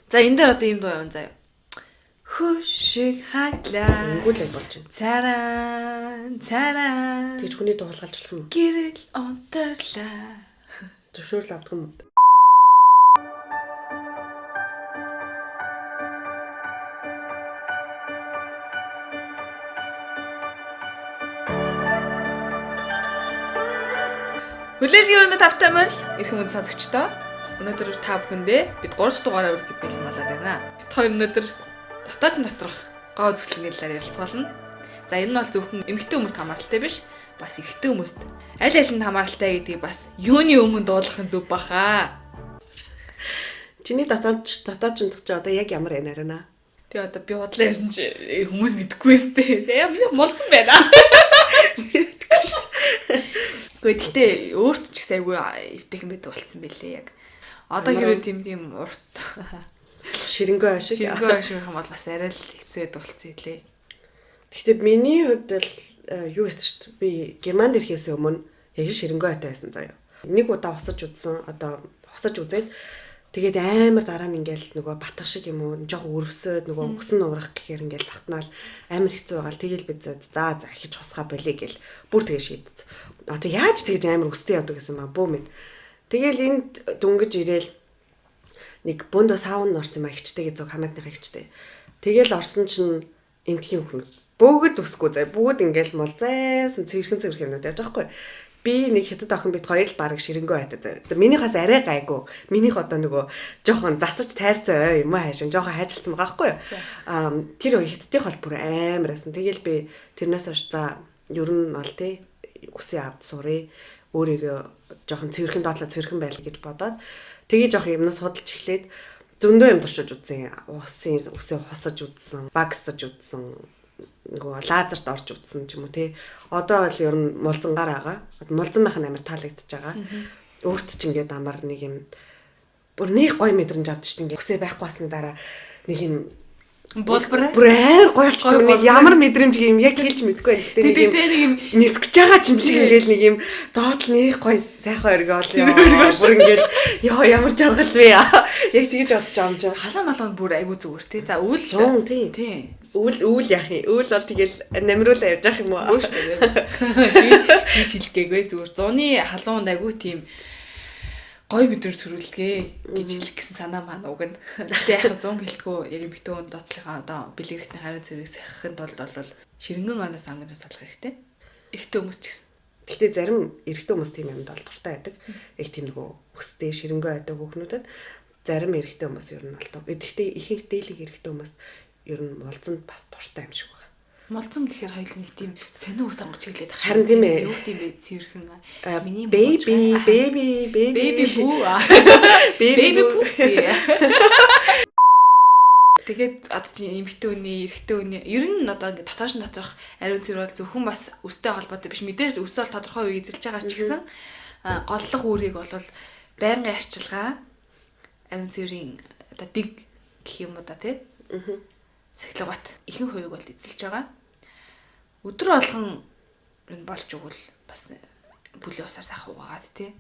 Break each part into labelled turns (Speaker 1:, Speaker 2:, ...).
Speaker 1: За энэ дээр одоо юм дуу явна заяа. Хөшиг хаглаа.
Speaker 2: Өнгөлөг болж байна.
Speaker 1: Цараа.
Speaker 2: Тэгж хүний дуу хулгайлж болох юм.
Speaker 1: Гэрэл онторлаа.
Speaker 2: Зөвшөөрөл авдаг юм.
Speaker 1: Хүлээлгийн өрөөнд тавтамаар ирэх хүмүүс сонсогчдоо. Өнөөдөр та бүхэндээ бид 3 дугаараар үргэлж бэлэн болоод байна. Бид хоёр өнөөдөр дотоодын доторх гоо үзэсгэлэнгийн талаар ярилцгаална. За энэ нь бол зөвхөн эмэгтэй хүмүүст хамааралтай биш, бас эрэгтэй хүмүүст аль алинд хамааралтай гэдгийг бас юуны өмнө дуулах нь зөв баха.
Speaker 2: Чиний дотоод ч одоо яг ямар энэ арина?
Speaker 1: Тэгээ одоо би бодлоо ярьсан чи хүмүүс мэдэхгүй өстэй. Тэгээ миний молцсон байна. Гэхдээ өөрт ч гэсэн айгүй эвтэйхэн байдаг болцсон байлээ яг. Одоо хэрэг тийм урт
Speaker 2: ширэнгөө ашиг.
Speaker 1: Ширэнгөө ашиг юм бол бас арай л хэцүү байдаг болцсон илээ.
Speaker 2: Гэхдээ миний хувьд л юу гэсэн чинь би Германд ирэхээс өмнө яг ширэнгөө хайтай байсан заяа. Нэг удаа хусаж үзсэн. Одоо хусаж үзээд тэгээд амар дараа нь ингээл нөгөө батгах шиг юм уу жоох өрөвсөд нөгөө өгсөн уурах гэхээр ингээл захтнаал амар хэцүү байгаа л тэгэл бид за ихэж хусгаа болиё гэл бүр тэгээ шийдсэн. Одоо яаж тэгэж амар өстэй явдаг гэсэн маа бөө мэд. Тэгэл энд дүнгэж ирээл нэг бөндө саун орсон маа ихчтэйгээ зөв хамаатныхаа ихчтэй. Тэгэл орсон чинь энтхийн хүн бөөгд өсгөө заа бүгд ингээл мол зайсан цэвэрхэн юмнууд яаж байгаа хгүй. Би нэг хятад охин бит хоёр л бараг ширэнгөө хайтаа заа. Минийхээс арай гайгүй. Минийх одоо нөгөө жоохон засаж тайрцаа юм аа хайшин жоохон хайжилсан байгаа хгүй. Тэр хятадын хол бүр амар байсан. Тэгэл би тэрнээс хойш за ер нь бол тий үсээ авд сурыг өөрийгөө жоохон цэвэрхэн доотлоо цэвэрхэн байл гэж бодоод тэгээ жоохон юмнаас судалж эхлээд зөндөө юм туршиж үзсэн. Үсээ хусаж үзсэн, багсаж үзсэн. Нөгөө лазерт орж утсан ч юм уу тий. Одоо бол ер нь мулзангаар байгаа. Мулзан байх нь амар таалагдчихж байгаа. Өөрт ч ингээд амар нэг юм бүр нэг гой мэдрэмж авдаг шүү дээ. Өсөө байхгүй басны дараа нэг юм
Speaker 1: болбор
Speaker 2: бүр амар гоё болчихсон. Нэг ямар мэдрэмж юм яг хэлж мэдэхгүй байх. Гэтэ нэг юм нисгэж байгаа ч юм шиг ингээд нэг юм доод нэг гоё сайхан өргөө бол бүр ингээд ёо ямар жаргал вэ. Яг тэгэж бодож байгаа юм чинь.
Speaker 1: Халаа малганд бүр айгүй зүгээр тий. За үйл
Speaker 2: тий. Үйл яах юм. Үйл бол тэгэл намруулаа явж явах юм уу?
Speaker 1: Үгүй шүү дээ. Хийж хэлгээгүй зүгээр. Зуны халуунд айгүй тийм гой мэдрэмж төрүүлгээ гэж хэлэх гэсэн санаа маань уг нь. Гэтэ яг 100 гэлтгүү яг эмэгтэй хүн доотлохоо одоо бэлгэрхтний хариу зэрэг сахихын тулд бол ширэнгэн анаас амгын салах хэрэгтэй. Эрэгтэй хүмүүс ч гэсэн.
Speaker 2: Гэтэ зарим эрэгтэй хүмүүс тийм юмд бол дуртай байдаг. Яг тийм нөгөө өстэй ширэнгэн байдаг хүүхнүүдэд зарим эрэгтэй хүмүүс ер нь болдог. Гэтэ ихэнх дээлэг эрэгтэй хүмүүс ер нь молцонд бас дуртай юм шиг байна.
Speaker 1: Молцон гэхээр хоёул нэг тийм сонио ус онгоч хэлээд байгаа.
Speaker 2: Харин тийм ээ.
Speaker 1: Юу тийм бэ цэвэрхэн. Миний
Speaker 2: baby
Speaker 1: бүү. Baby pussy. Тэгээд одоо тийм эмэгтэй хүний, эрэгтэй хүний ер нь одоо ингэ дотоодш доторх ариун цэвэр бол зөвхөн бас өстэй холбоотой биш. Мэдээж өсөөл тодорхой үе эзэлж байгаа ч гэсэн голлох үүрийг бол байнгын арчилгаа ариун цэврийн одоо дэг гэх юм уу да тий. Сахилгат ихэнх хувийг бол эзэлж байгаа. Өдөр болгон энэ болж өгвөл бас бүлийн усаар сах уугаад тий.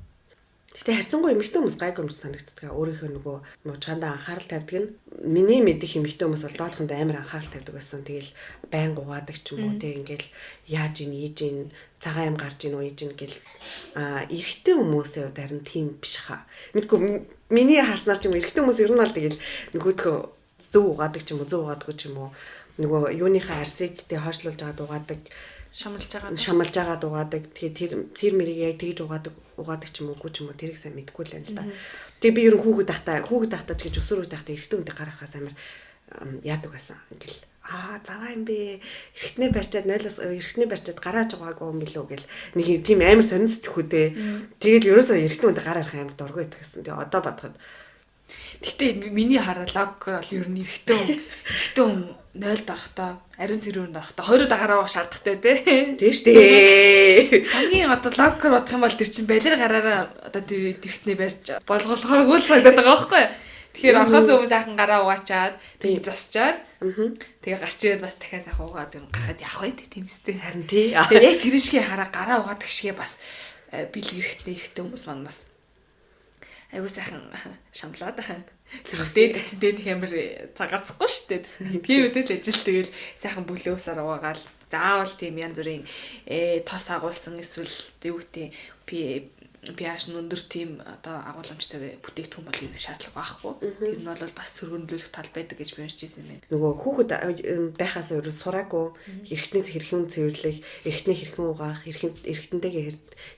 Speaker 2: Гэтэ харьцангуй эмэгтэй хүмүүс гайгүй юм санагддаг. Өөрийнхөө нөгөө муучгаандаа анхаарал тавьдаг нь миний мэдих эмэгтэй хүмүүс бол доотхонд амар анхаарал тавьдаг байсан. Тэгэл байнга угаадаг ч юм уу тий ингээл яаж ийн ийж ийн цагаан юм гарч ийн ууж ийн гэл эрэгтэй хүмүүсээ харин тийм биш хаа. Мэдгүй миний харснаар ч юм эрэгтэй хүмүүс ер нь бол тэгэл нөгөөдхөө зөв угаадаг ч юм уу зөв угаадаггүй ч юм уу нөгөө юуныхаа арсыг тий хойшлуулж байгаа угаадаг шамалж байгаа угаадаг тэгээ тэр мэрийг яг тэгж угаадаг ч юм уугүй ч юм уу тэрийг сайн мэдгүй л байна л да. Тэгээ би ер нь хүүхэд тахтаа ч гэж өсөр үе тахтаа эрэгтэй хүнтэй гарахаас амар яадаг байсан. Ингээл заваа юм бэ. Эрэгтнээ барьчаад гарааж байгаагүй юм билүү гэл нэг тийм амар сонирхдаг хүдээ. Тэгэл ерөөсөө эрэгтэй хүнтэй гараа арах амар дургүй байдаг гэсэн. Тэгээ одоо бодоход
Speaker 1: Гэтэ миний хараа логикоор бол ер нь эрэгтэй хүн 0-д орохдоо ариун цэврүүнд орохдоо хоёроо дагараа авах шаардлагатай тий
Speaker 2: шүү дээ.
Speaker 1: Хамгийн одоо логикоор бодох юм бол тэр чинь балер гараараа одоо тэр эрэгтнээ барьж болгоохоор гүйл санагдаад байгаа байхгүй. Тэгэхээр орхоос өмнө сайхан гараа угаачаад тэг засчаад тэгээ гарч ирээд бас дахиад сайхан угаад юм гарахад явах байд тийм үстэй.
Speaker 2: Харин тий.
Speaker 1: Тэгээ яг тэр шигээ хараа гараа угаадаг шигээ бас бэлгэрхтээ ихтэй хүмүүс маань бас айгуу сайхан шамлаад Дээд чинь дээд хэмэр цагаарцахгүй шүү дээ. Тийм үедээ л ажил тэгэл сайхан бүлөөсөр угаагаал заавал тийм янз бүрийн тос агуулсан эсвэл юу гэдэг pH өндөр тийм одоо агуулмжтай бүтээгдэхүүн бол ийм шаардлага байхгүй. Тэр нь бол бас сөргөндлөх тал байдаг гэж би уншиж байсан юм байна.
Speaker 2: Нөгөө хүүхэд байхаас өөрөө сураагүй эргэтнээс хэрхэн цэвэрлэх, эргэтнээ хэрхэн угаах, эргэтэнтэйгээ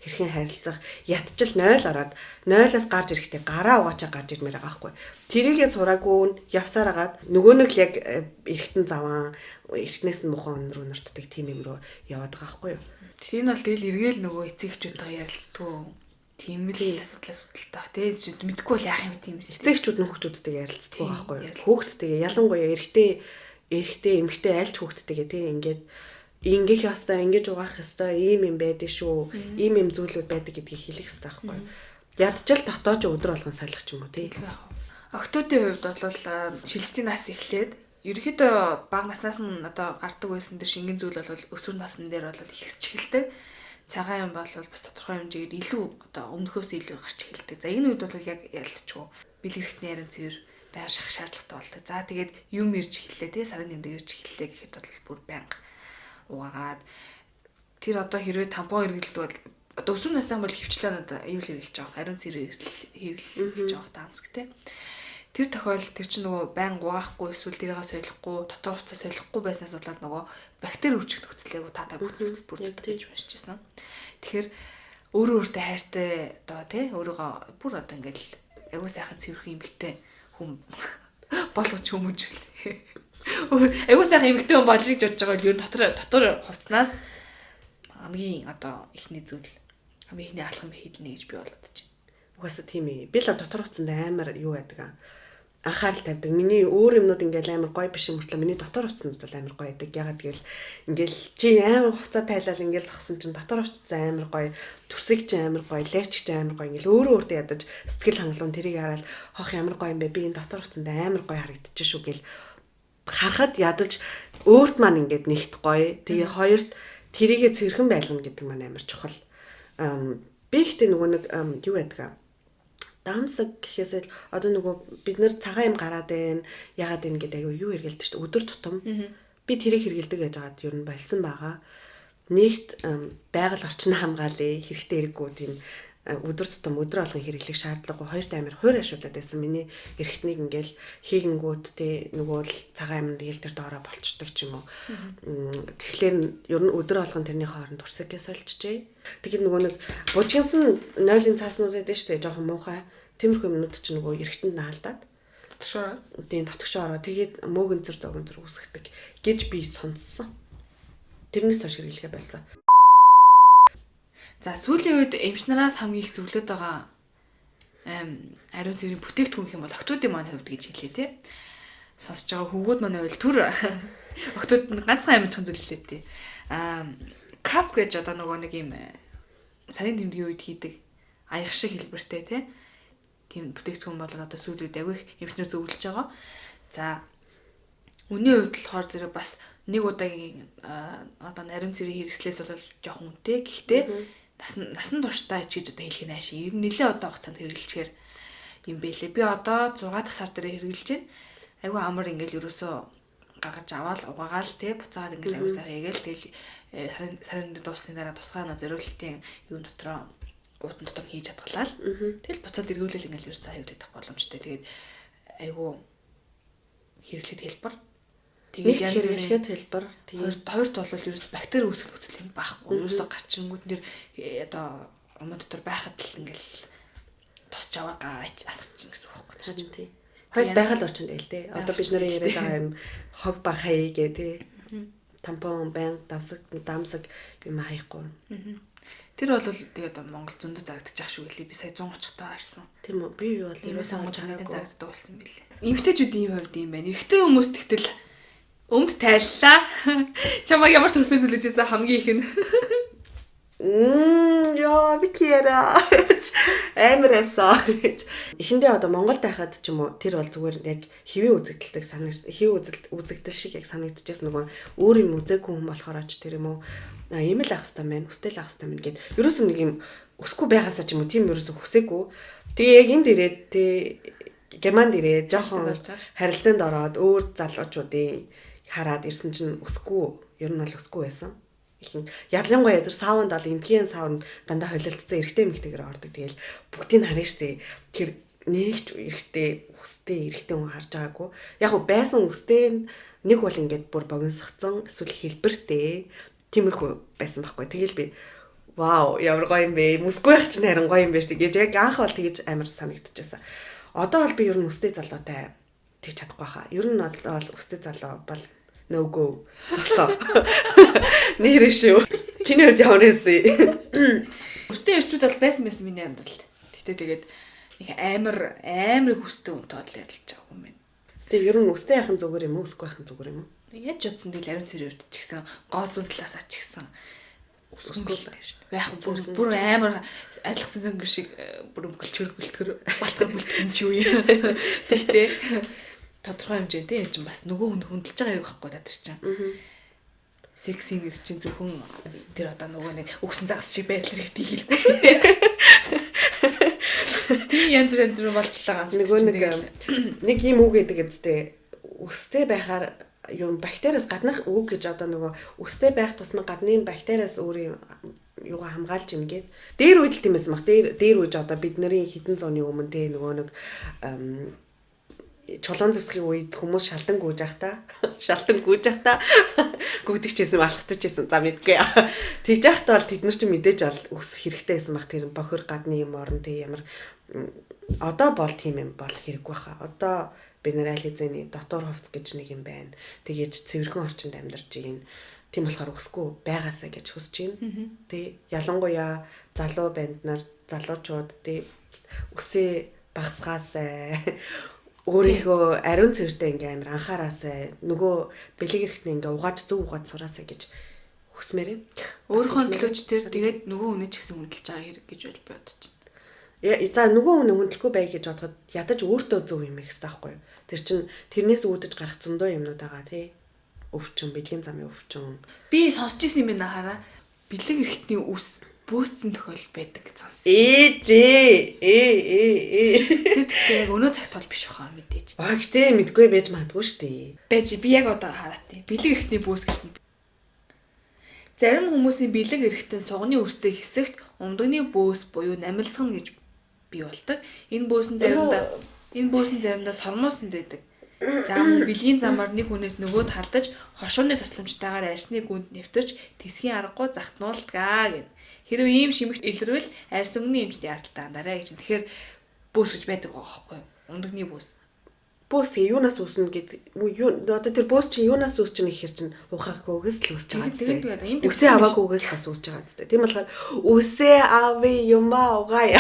Speaker 2: хэрхэн харилцах, ятчил 0 ороод 0-аас гарч ирэхдээ гараа угаачаа гарч ирмээр байгаа байхгүй. Тэрийгээ сураагүй явсаар агаад нөгөө нэг л яг эргэтэн заван эргэтнээс нь мухан руу нортдаг тийм юм руу яваад байгаа байхгүй юу.
Speaker 1: Тэр нь бол тэгэл эргээл нөгөө эцэгчүүдтэй ярилцдаг. Тийм л асуудалтай. Тэгээд мэдгүй бол яах юм тийм юм.
Speaker 2: Эцэгчүүд нөхөдүүдтэй ярилцдаг байхгүй юу. Хүүхдтэйгээ ялангуяа эрэгтэй эмэгтэй айлч хүүхдтэйгээ тийм ингээд ингээх ёстой, ингэж угаах ёстой, ийм юм байдаг шүү. Ийм юм зүйлүүд байдаг гэдгийг хэлэх ёстой байхгүй юу. Ядчил дотоож өдөр болгон солих ч юм уу тийм.
Speaker 1: Охтуудын хувьд бол шилжилтийн нас эхлээд ерөнхийдөө бага наснаас нь одоо гардаг байсан тэр шингэн зүйл бол өсвөр насны дээр бол ихсэж эхэлдэг. Цагаан юм бол бас тодорхой хэмжээгээр илүү одоо өмнөхөөс илүү гарч эхэлдэг. За энэ үед бол яг ялцчихгүй. Бэлгэрхтний ярин цэвэр байга шах шаардлагатай болдог. За тэгээд юм ирж эхэллээ тий сарын нэмрээ ирж эхэллээ гэхэд бол бүр байнга угаагаад тэр одоо хэрвээ тампон хэрэглэдэг бол одоо өсвөр насны бол хөвчлээ надаа юу л хэрэглэж байгаа. Ариун цэвэр хэрэглэж байгаа таамсг тий. Тэр тохиолдолд тэр чинь нөгөө байнга угаахгүй эсвэл тэрийгээ солихгүй, дотор хувцас солихгүй байснаас болоод нөгөө бактери үүсгэх нөхцөлийг таатай бүтэц бүрддэг гэж уншиж байсан. Тэгэхээр өөрөө өөртөө хайртай одоо тий өөрийгөө бүр одоо ингээл аягүй сайхан цэвэрхэн эмэгтэй хүн болгож хүмүүжүүлээ. Аягүй сайхан эмэгтэй хүн болыг жодж байгаа бол ер нь дотор хувцснаас хамгийн одоо ихний зүйл хамгийн ихний алхам хийднэ гэж би бодож байна.
Speaker 2: Угаасаа тийм ээ. Би л дотор хувцсанд амар юу байдаг анхаарал тавьдаг. Миний өөр юмнууд ингээл амар гоё биш юм мөртлөө миний дотор хувцсанд бол амар гоё байдаг. Ягаад гэвэл ингээл чи амар хувцас тайлал ингээл зогсон чинь дотор хувцас амар гоё, төрсөг чи амар гоё, левч чи амар гоё ингээл өөрөө өөртөө ядаж сэтгэл хангалуун тэрийг хараад хох ямар гоё юм бэ? Би энэ дотор хувцсанд амар гоё харагдчих шүү гэл харахад ядаж өөрт маань ингээд нэгт гоё. Тэгээ хоёрт тэрийгэ цэвэрхэн байлгана гэдэг маань амар чухал. Би ихтэй нөгөө нэг юу байдаг дамсаг гэхээсэл одоо нөгөө бид нэр цагаан юм гараад байна. Яагаад энэ гэдэг аюу юу хэргэлдэг шүү дээ. Өдөр тутам би тэрийг хэргэлдэг гэж хаад ер нь болсон байгаа. Нэгт байгаль орчин хамгаалъя. Хэрэгтэй хэрэггүй тийм өдөр тутам өдөр болгон хэрэглэх шаардлага. Хоёрт амир хойр ашиглаад байсан. Миний эргэтнийг ингээл хийгэнгүүт тэ нөгөө л цагаан юм дээл тэр доороо болчдөг ч юм уу. Тэгэхээр ер нь өдөр болгон тэрний хооронд турсагээс олчжээ. Тэгэхээр нөгөө нэг бужигсан нойлын цааснууд байдаг шүү дээ. Жохон муухай. Тиймэрхүү юмнууд ч нөгөө эргэтэнд наалдаад
Speaker 1: дотгошоо.
Speaker 2: Тийм дотгошоо ороо. Тэгээд мөөгөн зөр зогон зөр үсгдэг гэж би сонссон. Тэрнээс хойш хэрэглэхэ болсон.
Speaker 1: За сүүлийн үед эмч нараас хамгийн их зөвлөд байгаа ариун цэврийн бүтээгдэхүүн юм бол охтуудын маань хувьд гэж хэлээ тий. Сонсож байгаа хөвгүүд маань бол түр охтууд ганцхан амьдхан зөвлөлээ тий. Кап гэж одоо нөгөө нэг юм сарын тэмдгийн үед хийдэг аяг шиг хэлбэртэй тий. Тийм бүтээгдэхүүн бол одоо сүүлийн үед агих эмчнэр зөвлөж байгаа. За үнийн хувьд болохоор зэрэг бас нэг удаагийн одоо ариун цэврийн хэрэгслээс бол жоохон үнэтэй. Гэхдээ насан туршдаа ч гэж одоо хэлэх нь ааши. Ер нь нэлээд одоо хугацаанд хэрэглэхээр юм бэлээ. Би одоо 6 дахь сар дээр хэрэглэж байна. Айгүй амар ингээл ерөөсөө гаргаж аваад угаагаал те буцаагаад ингээл айгүй сайхан ягээл тэгэл сарын дуусны дараа тусгай нөө зориултын юу дотроо уутан дотор хийж чадглаа л. Тэгэл буцаад эргүүлэл ингээл ерөөсөө хэрэглэх боломжтой. Тэгээд айгүй хэрэглэхэд хэлбэр.
Speaker 2: Тэгээд янз бүрийн хэлбэр.
Speaker 1: Хоёрт бол ерөөс бактери үүсгэх нөхцөл юм байхгүй. Ерөөсөө гарчингууд нэр одоо өмнө дотор байхад л ингээл тосч аваа асгач гэсэн үг байхгүй.
Speaker 2: Тийм. Хоёр байгаль орчинд л тий. Одоо бид нарын яриад байгаа юм хог ба хаяа гэ тий. Тампон банк дамсаг юм хаяхгүй.
Speaker 1: Тэр бол тэгээд Монгол зөндөө зарагдчих шүү гэлээ. Би сая 130 таа харсан.
Speaker 2: Тийм үү. Би бол
Speaker 1: ерөөс сонгож ханаад зарагддаг болсон юм билээ. Эмэгтэйчүүдийн хувьд юм байна. Эрэгтэй хүмүүс тэгтэл өмд тайллаа. Чамайг ямар сүрприз үлээжсэн хамгийн их нь.
Speaker 2: Яа, битгийра. Амар эсаа. Эхэндээ одоо Монголд байхад ч юм уу тэр бол зүгээр яг хэвийн үзэгдэлтэй үзэгдэл шиг яг санагдчихсан нөгөө өөр юм үзээгүй хүн болохоор ч тэр юм уу ийм л ах хэвээр байна. Хүстэл ах хэвээр байна гэд. Ерөөсөө нэг юм өсөхгүй байгаасаа ч юм уу тийм ерөөсөө хүсээгүй. Тэгээ яг энд ирээд Германд ирээ жоохон
Speaker 1: Харилцаанд орж байгаа.
Speaker 2: харилцаанд ороод өөр залуучуудын хараад ирсэн чинь өсөхгүй. Ер нь бол өсөхгүй байсан. Ихэн ялангуяа тэр саунд бол энтгийн саунд дандаа холилдсон эрэгтэй эмэгтэйгээр ордог. Тэгэл бүгдийг харна штэ. Тэр нэгч эрэгтэй эрэгтэй хүн харж байгаагүй. Яг уу байсан үстэй нэг бол ингээд бүр богиносгцсон эсвэл хэлбэртэй тиймэрхүү байсан байхгүй. Тэгэл би вау ямар гоё юм бэ. Мөсгүй их чинь харин гоё юм байна штэ гэж яг анх бол тэгж амар санагдчихсан. Одоо бол би ер нь үстэй залуутай тэгж чадахгүй хаа. Ер нь бол үстэй залуу бол no go болсон. Нэрээ шүү. Чиний хувьд ямар байсан?
Speaker 1: Өстэй ирчүүд бол байсан миний амьдралд. Гэтэ тэгээд нэг амар хүстэй үнтэй бол ярилж байгаа юм байна.
Speaker 2: Тэгээ ер нь үстэй яхан зүгээр юм уу? Үсгүй яхан зүгээр юм уу?
Speaker 1: Яаж утсан тэгэл ариун цэрийн хувьд ч гэсэн гоо зүүн талаас ч гэсэн үсгүй л дээ шүү дээ. Яг бүр амар арилгасан зөнгө шиг бүр өнгөлчгөр балтгар бүлтгэн ч үе. Тэгтээ тодорхой хэмжээтэй юм чинь бас нөгөө хүн хөндлөж байгаа юм байхгүй даа чинь. Секси гэж чинь зөвхөн тэр одоо нөгөө нэг өгсөн загас шиг байдлаар ихтэй хэлгүй. Тийм янз бүр болчлаа юм.
Speaker 2: Нөгөө нэг юм үг гэдэг үстэй. Үстэй байхаар юм бактериас гаднах үг гэж одоо нөгөө үстэй байх тусмаа гадны бактериас өөрийн юугаа хамгаалж юм гээд дээр үед л тийм байсан баг. Дээр үеж одоо бидний хэдэн зууны өмнө тэ нөгөө нэг чулуун зэвсгийн үед хүмүүс шалдан гүйж явахдаа гүйдэгчээсэн алхтажсэн за мэдгүй. Тэгж явахдаа бол тэд нар ч мэдээж ол өс хэрэгтэй байсан баг. Тэр бохир гадны юм орон тэг ямар одоо бол тийм юм бол хэрэггүй хаа. Одоо бид нэр аль хэзээний дотор хувцс гэж нэг юм байна. Тэгээд цэвэрхэн орчинд амьдарч ийн. Тийм болохоор өсгүй байгаасаа гэж хүсэж байна. Тэг ялангуяа залуу банд нар залуучууд тэг өсөө багсгаасаа өөрийнхөө ариун цэвэртэй ингээм амар анхаараасаа нөгөө бэлэг эрэхтний ингээ зөв угааж сураасаа гэж хүсмээр юм.
Speaker 1: Өөрийнхөө төлөөч тэр тэгээд нөгөө үнэ ч гэсэн хүндэлж байгаа хэрэг гэж бодож байна.
Speaker 2: За нөгөө үнэ хүндлэхгүй бай гэж бодоход ядаж өөртөө зөв юм их хэвээр байхгүй юу? Тэр чин тэрнээс үүдэж гарах зөндөө юмнууд байгаа тий. Өвчин, бэлгийн замын өвчин.
Speaker 1: Би сонсч ирсэн юм байна хараа. Бэлэг эрэхтний үс бөөцсөн тохиол байдаг гэж сонсон. Тэр тэгтээ яг өнөө цагт бол биш баха мэдээж.
Speaker 2: Гэтээ мэдгүй байж магадгүй шүү дээ.
Speaker 1: Байж би яг одоо хараад тий. Бэлэг эрэхтний бөөс гэж. Зарим хүмүүсийн бэлэг эрэхтэн сугны үстэй хэсэгт ундагны бөөс буюу намилцгана гэж бий болдог. Энэ бөөс нь заримдаа сормооснд байдаг. За мөн бэлгийн замаар нэг хүнээс нөгөөд хардаж хошууны тусламжтайгаар арсны гүнд нэвтэрч тэсгийн аргагүй захтнуулдгаа гэн. Хэрвээ ийм шимэгт илэрвэл арьс өнгөний эмчт яартаа андараа гэж. Тэгэхээр бөөс гэж байдаг байхгүй юу? Ундагны бөөс.
Speaker 2: Бөөс юунаас үүснэ гэдэг одоо тэр бөөс чинь юунаас үүсч байгаа гэхээр чинь ухаагүйгээс л үүсч байгаа.
Speaker 1: Тэгээд би одоо энд
Speaker 2: үсээ аваагүйгээс бас үүсч байгаа гэдэг. Тийм болохоор үсээ ави юмаа угаая.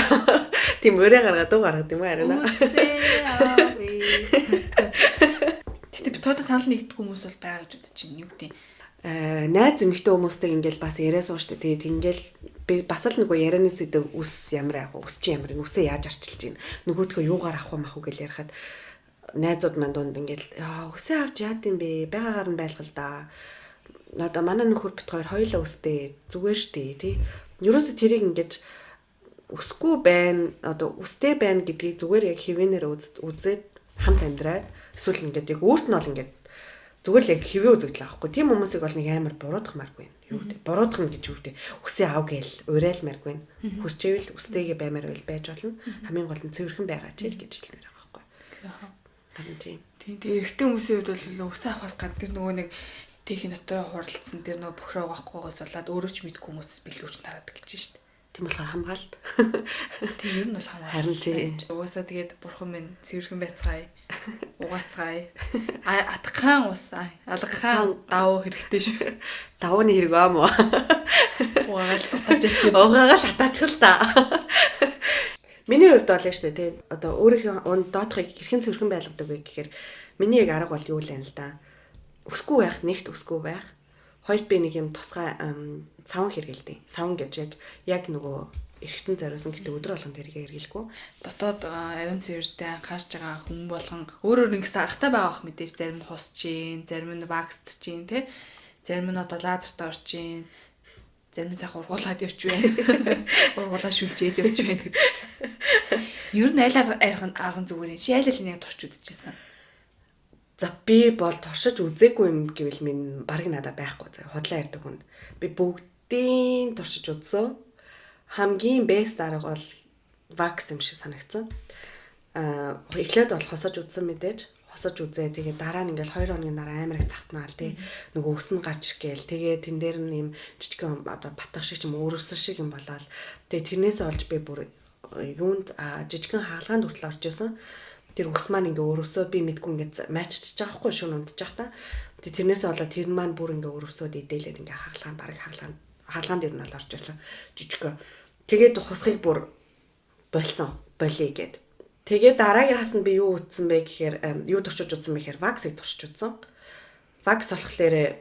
Speaker 2: Тийм өрөө гаргаад уу гаргаад юм арина.
Speaker 1: Үсээ ави. Тэгтээ би тоода санал нэгдэх хүмүүс бол байгаа гэж бодож чинь юу гэдэг.
Speaker 2: Найз эмэгтэй хүмүүстэй ингээл бас яриа суун штэ. Тэгээд ингээл би бас л нөгөө ярианы сэдв үс ямар яах вэ? Үс чи ямар вэ? Үсээ яаж арчилж гин. Нөгөөдгөө юугаар авах вэ мах уу гэж ярихад найзууд манд донд ингээл үсээ авч яад юм бэ? Байгаагаар нь байлгал да. Одоо манай нөхөр бит хоёулаа үстэй зүгээр штэ тий. Ерөөсө тэрийг ингээд өсгүй байна. Одоо үстэй байна гэдгийг зүгээр яг хэвэнээр үзээд хамт амьдраад эсвэл ингээд яг өөрт нь бол ингээд зүгээр л яг хэвээ үзэгдэл авахгүй. Тийм хүмүүсийг бол нэг амар буруудахмааргүй. Юу гэдэг. Буруудах нь гэж юу гэдэг. Үсээ ав гээл уриалмааргүй. Хүсчээвэл үстэйгээ баймаар байл байж болно. Хамгийн гол нь цэвэрхэн байгаа ч гэж хэлмээр байгаа байхгүй. Харин тийм.
Speaker 1: Тийм эрэгтэй хүмүүсийн хувьд бол үсээ авахаас гадна тэр нөгөө нэг тийхийн дотор хуралдсан тэр нөгөө бохроо авахгүйгээс болоод өөрөө ч мэдгүй хүмүүсээс бэлгүүч тараадаг гэж шүү дээ.
Speaker 2: Тийм болохоор хамгаалт.
Speaker 1: Тийм ер нь бол хамгаалт.
Speaker 2: Харин тийм.
Speaker 1: Угаасаа тэгээд бурхан минь цэвэрхэн байцгаая. Угаацгаая. Атгахаан усаа. Алгахаан давуу хэрэгтэй шүү.
Speaker 2: Давууны хэрэг аа мó. Угаагаал хатаачихл та. Миний хувьд бол шүү дээ тий. Одоо өөрийнхөө доотхыг хэрхэн цэвэрхэн байлгадаг вэ гэхээр миний яг арга бол юу л юм л да. Өсгүй байх, нэгт өсгүй байх. Хоёрт би нэг юм тусгай савн хэрэгэлдэг. Савн гэж яг нөгөө эргэтэн зориулсан гэдэг өдөр болгон тэргээ хэрэглэхгүй.
Speaker 1: Дотоод ариун цэвэртэй анхаарч байгаа хүн болгон өөрөөр нэгсэн аргатай байгаа ах мэдээж зарим нь хусч ийн, зарим нь ваксдж ийн тий. Зарим нь одоо лазертай орж ийн. зарим сайхан ургуулад явж байна. Ургуулаа шүлжээд явж байна гэдэг шиг. Ер нь айл арган зүгээр юм. Чи айл нэг турч үзчихсэн.
Speaker 2: За би бол туршиж үзээгүй юм гэвэл минь баг надад байхгүй заа. Худлаа ярьдаг хүнд. Би бүгдийн туршиж үзсэн. Хамгийн бест арга бол Vax юм шиг санагдсан. Эхлээд бол хосож үзсэн мэдээж. Хосож үзээ. Тэгээ дараа нь ингээл 2 хоногийн дараа амар их цахтнаал тий. Нөгөө өс нь гарч иргээл. Тэгээ тэн дээр нь юм жижигхэн одоо батгах шиг юм өөрөвсөр шиг юм болоод. Тэгээ тэрнээсээ олж би бүр юунд жижигхэн хаалгаанд хүртэл орж исэн. Тэр ус маань ингээ өөрөвсөө би мэдгүй ингээ матчж байгаа хгүй шүүн унтчих та. Тэгээ тэрнээсээ болоод тэр маань бүр ингээ өөрөвсөд идээлээд ингээ хаалгаанд ер нь бол орж исэн. Жижигхэн. Тэгээд хусхыг бүр болсон. Болий гэд. Тэгээ дараагийнхаас нь би юу утсан бэ гэхээр юу туршиж утсан бэ гэхээр Vax-ыг туршиж утсан. Vax болохоор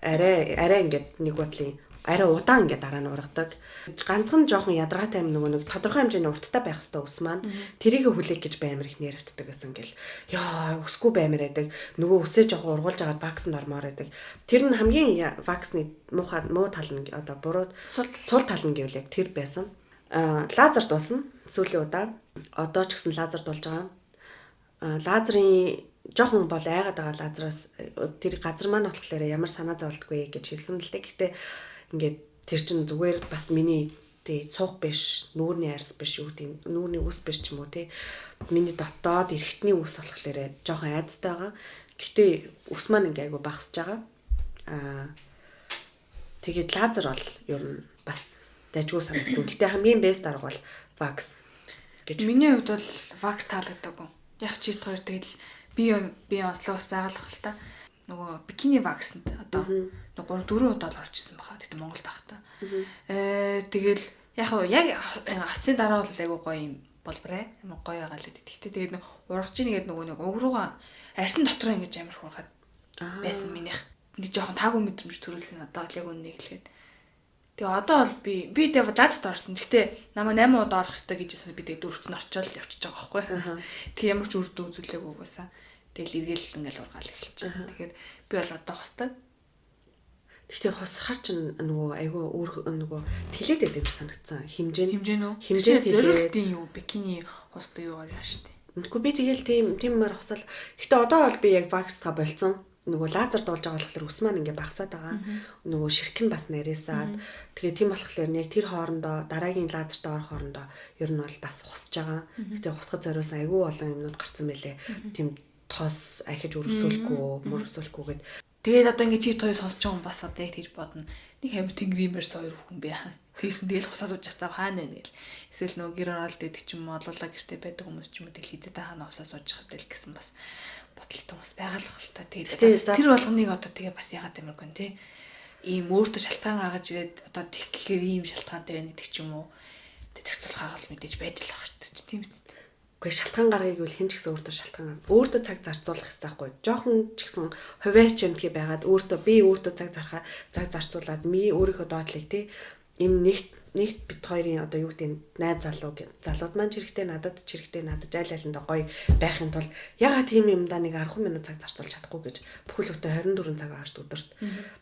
Speaker 2: арай ингээд нэг бодлын арай удаан ингээд дараа нь ургадаг. Ганцхан жоохон ядаргаатай юм нэг тодорхой хэмжээний урттай байх хэвээр ус маань тэрийг хүлээх гэж баймар их нэрвддэг гэсэн гэл. Яа, өсгүй баймар байдаг. Нөгөө үсээ жоохон ургуулж агаад Vax-нд ормоор байдаг. Тэр нь хамгийн Vax-ны муу тал нь одоо буруу сул тал нь гэвэл яг тэр байсан. Лазер дуусна сүүлийн удаа. Одоо ч гэсэн лазер дуулж байгаа. Лазерын жоохон бол айгаад байгаа лазераас тэр газар маань болохоор ямар санаа зовлтгүй гэж хэлсэн л дээ. Гэхдээ ингээд тэр чинь зүгээр бас миний тий суух биш, нүүрний арьс биш юу гэдэг нүүрний үс биш ч юм уу тий. Миний дотоод эргэтний үс болохоор жоохон айцтай байгаа. Гэхдээ үс маань ингээ айгу багасж байгаа. Тэгээд лазер бол ер нь бас дайггүй санагдсан. Гэхдээ хамгийн бест арга бол Vax.
Speaker 1: Миний хувьд бол Vax таалагдаагүй. Яг чи хоёр тэгэл би онцлогоос байгалах л та. Нөгөө бикини Vax-нд одоо 3-4 удаа л орчихсон баха. Тэгтээ Монголд байх та. Тэгэл яг хацсын дараа бол айгу гоё юм болбраа. Амар гоё байгаа л дээ. Тэгтээ тэгээд ургаж ийнгээд нөгөө нэг уг руугаа арьсан дотор ингэж амар хургаад байсан минийх. Нэг жоохон таагүй мэдрэмж төрүүлсэн одоо л яг үнэ хэлгээд. Тэгээ одоо бол би тэгээд даадд орсон. Гэхдээ намайг 8 удаа орох хэрэгтэй гэжсэн би тэгээд 4-т нь очиод явчихж байгаа байхгүй. Тэг ямар ч үр дүн үзүүлээгүй угаасаа. Тэгэл эргээл ингээл ургаал эхэлчихсэн. Тэгэхээр би бол одоо хусдаг.
Speaker 2: Гэхдээ хосхаар ч нөгөө айгүй нөгөө тэлээд байдаг санагдсан. Хэмжээ
Speaker 1: үү?
Speaker 2: Хэмжээ
Speaker 1: тэлээдийн юу бикини хусдаг юу гараа штэ.
Speaker 2: Үгүй би тэгэл тиймээр хосол. Гэхдээ одоо бол би яг Vax-га болцсон. Нөгөө лазер дуулж байгаа болохоор ус маань ингээ багасаад байгаа. Нөгөө ширхэг нь бас нарийсаад. Тэгээ тийм болохоор яг тэр хоорондоо дараагийн лазерт орох хоорондоо ер нь бол бас хусж байгаа. Гэтэ хусгах зориулсан айгүй олон юмнууд гарцсан байлээ. Тийм тоос ахиж өрөвсүүлэхгүй, мөрөвсүүлэхгүйгээд. Тэгээд одоо ингээ чи төрөөс сонсч байгаа юм бас одоо яг тийж бодно. Нэг хамт тэнгэриймэрс хоёр хүн бай. Тэгсэн тэгэл хусаад ууж цаа хаана нэ гэл. Эсвэл нөгөө гэр оролт идэг ч юм уу олуулаа гэртээ байдаг хүмүүс ч юм уу тэгэл хизээ та хаана хусаад сууж хавдэл гэсэн бас бодолтой хүмүүс байгалах л та. Тэгээд тэр болгоныг одоо тэгээ бас ягаад юмэргүй нэ тий. Ийм өөртөө шалтгаан гаргаж ирээд одоо тэг гэхээр ийм шалтгаантай байна гэдэг ч юм уу. Тэгс болохоор бол мэдээж байж л байгаа шүү дээ. Тийм биз дээ. Гэхдээ шалтгаан гаргыг бол хэн ч гэсэн өөртөө шалтгаан өөртөө цаг зарцуулах хэрэгтэй байхгүй. Жохон ч гэсэн хуваач юм тхий байгаад би өөртөө цаг зарцуулаад өөрийнхөө доотлыг тий им нэгт бит хоёрын одоо юу гэдэг найз залууд маань ч хэрэгтэй надад аль алиндаа гоё байхын тулд ягаад тийм юмдаа нэг 10 минут цаг зарцуулж чадахгүй гэж бүхэл бүтэн 24 цаг ааш өдөрт.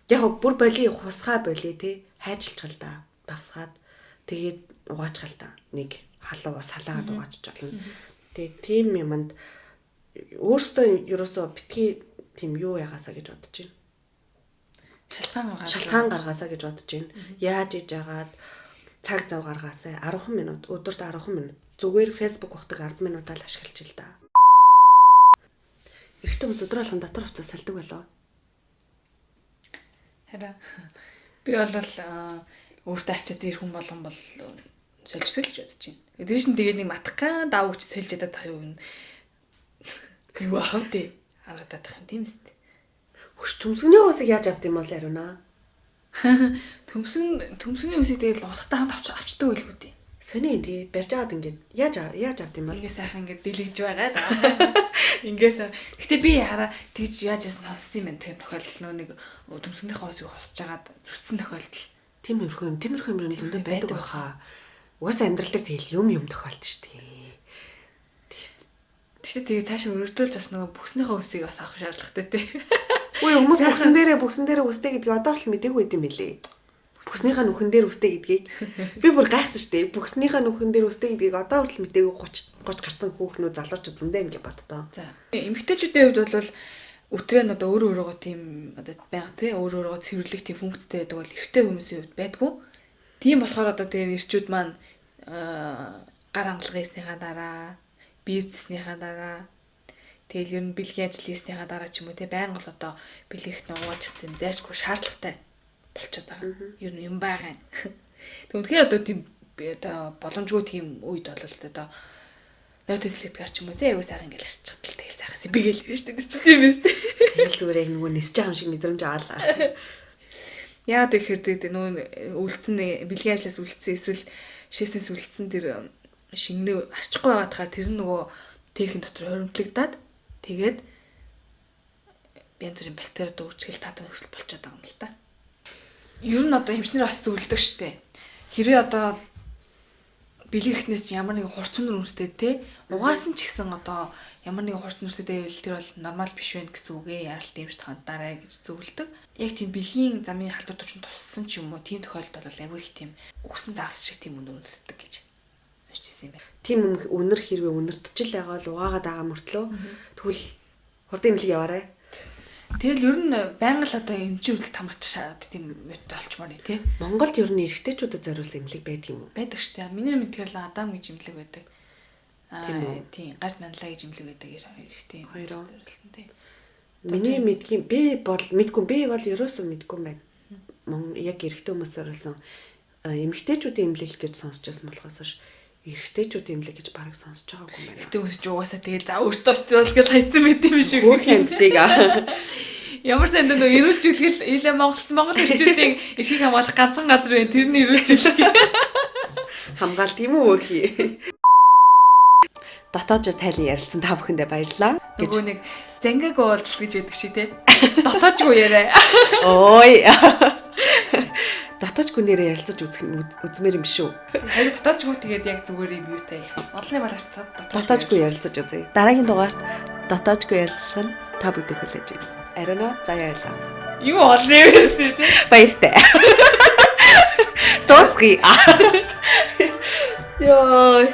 Speaker 2: Яг бүр боли хусгаа боли тий хайжилчгал да багсгаад тэгээд угаачгал да нэг халуун салаагаад угаачж болно. Тэгээд тийм юмд өөртөө ерөөсөө битгий тийм юу ягаасаа гэж бодож байна. Шалтгаан гаргаасаа гэж бодож байна. Яаж иж агаад цаг зав гаргаасаа 10 минут өдөрт 10 минут зүгээр Facebook ухдаг 10 минутаа л ашиглаж ил да. Эрэгтэй хүмүүс өдөр болгон дотор хувцас салдаг болов. Хараа. Би бол өөртөө ачаад ир хүн болгон бол солилцуулж бодож байна. Тэр шин тэгээд нэг матка даав хүч сэлж ядаад тах юм. Юу ахав тий. Харагдаад тах юм тийм үст. Хөш төмсгний усыг яаж авд юм бол яриуна. Төмсгний усыг тэгээд устай хамт авчдаг байлгүй дээ. Сони тий барьж аваад ингээд яаж авд юм бол. Ингээ сайхан ингээд дэлгэж байгаа даа. Ингээс гэтээ би хараа тэгж яаж сонссон юм бэ тэр тохиолдол нэг төмсгнийхээ усыг хусж агаад зүссэн тохиолдол. Тиймэрхүү юм зөндөө байдаг баха. Уус амьдрал дээр тэгэл юм тохиолдсон шүү дээ. Тэгтээ тэгээ цаашаа өргөдүүлж бас нөгөө бүхснийхээ усыг бас авах шаардлагатай тий. Үгүй хүмүүс бүксэн дээрээ үстэй гэдгийг одоо л мдэггүй юм билээ. Бүхснийхээ нүхэн дээр үстэй гэдгийг би бүр гайхсан шүү дээ. Бүхснийхээ нүхэн дээр үстэй гэдгийг одоо хүртэл мтээгүй 30 гарсан хүүхнүүд залуучууд зөндөө ингэ боддоо.
Speaker 1: За. Эмэгтэйчүүдийн хувьд бол өтрээ нь одоо өөрөө өөрөөгөө тийм одоо байга тий өөрөө өөрөөгөө цэвэрлэх тийм функцтэй байдаг бол эрэгтэй хүмүүсийн хувьд байдгүй. Тийм болохоор одоо тэгээ эрчүүд маань гар хангалгынхаа дараа, бизнесийнхаа дараа тэгэл ер нь бэлгийн ажил хийснийхаа дараа ч юм уу тий байнга л одоо бэлгийхт нугууж тийм зайлшгүй шаардлагатай болчиход байгаа. Ер нь юм байгаа. Тэг үнэхээр одоо тийм одоо боломжгүй тийм үед бол одоо нотислэгт гарч юм уу тий аягүй сайхан ингээл харчих тал тэгэл сайхан би гээл ирэн штэ чи тийм биз тий.
Speaker 2: Тэгэл зүгээр яг нөгөө нисэж байгаа юм шиг мэдрэмж аваалаа.
Speaker 1: Яагаад гэхээр нөгөө үлдсэн бэлгийн ажлаас үлдсэн эсвэл шээснээс үлдсэн тэр шингэнэ арчихгүй байгаадахаар тэр нөгөө техник дотор хоримтлагдаад тэгээд янз бүрийн бактериуд өөрчлөлт татах нөхцөл болчиход байгаа юм л та. Ер нь одоо эмчнэр бас зөвлөдөг штэ. Хэрвээ одоо бэлгэхнээс ямар нэгэн хурц өнөр үнэртэй те угаасан ч гэсэн одоо ямар нэгэн хурц үнэртэй байвал тэр бол нормал биш байх гэсэн үг ээ. Яралт дэмжт хандаарай гэж зөвлөдөг. Яг тийм бэлгийн замын халдвар төвчөнд туссан ч юм уу тийм тохиолдолд бол аягүй их тийм үгсэн загас шиг тийм өнөр үнэртэй гэж уншижсэн юм байна.
Speaker 2: Тийм үнэр хэрвээ үнэртчил байгаа бол угаагаад байгаа мөртлөө тэгвэл хурдан имлэг яваарай.
Speaker 1: Тэгэл ер нь байнга л одоо эмчийн үзэл тамарч шаад тийм мэт олчмоор нэ тий.
Speaker 2: Монголд ер нь эрэгтэйчүүдэд зориулсан имлэг байдаг юм уу?
Speaker 1: Байдаг штэ. Миний мэдгээр л Адам гэж имлэг байдаг. Тийм. Гарт манлаа гэж имлэг байдаг эрэгтэй.
Speaker 2: Хоёр
Speaker 1: зориулсан тий.
Speaker 2: Миний мэдгийн би бол ерөөсөө мэдгүй юм байна. Яг эрэгтэй хүмүүс зориулсан эмэгтэйчүүдийн имлэг гэж сонсч байсан болохоос ш эрэгтэйчүүдийн имлэг гэж бараг сонсож байгаагүй юм байна.
Speaker 1: Эрэгтэй хүмүүс ч угаасаа тэгээ за өөртөө очрол гэж хайцсан байт юм шүү.
Speaker 2: Өөр хэмтдэг аа.
Speaker 1: Ямар сайн нөө эрүүлжүүлгэл илээ Монгол эрчүүдийн эрхийг хамгаалах ганцхан газар байна. Тэрний эрүүлжүүлэх
Speaker 2: хамгаал тийм үү өөрхий. Дотоодж тайлан ярилцсан та бүхэндээ баярлалаа.
Speaker 1: Нөгөө нэг зангаг уулзалт гэж байдаг шиг тий. Дотоожгүй яриа.
Speaker 2: Ой. Дотоожгүй нэрээ ярилцаж үзмээр юм шүү.
Speaker 1: Харин дотоожгүй тэгээд яг зүгээр юм юу те. Онлайн багш
Speaker 2: дотоожгүй ярилцаж үзье. Дараагийн дугаарт дотоожгүй ярилцах нь та бүдэх хүлээж байна. Ариуна заяа ялаа.
Speaker 1: Юу олон юм тий.
Speaker 2: Баяртай. Тосгий. Йой.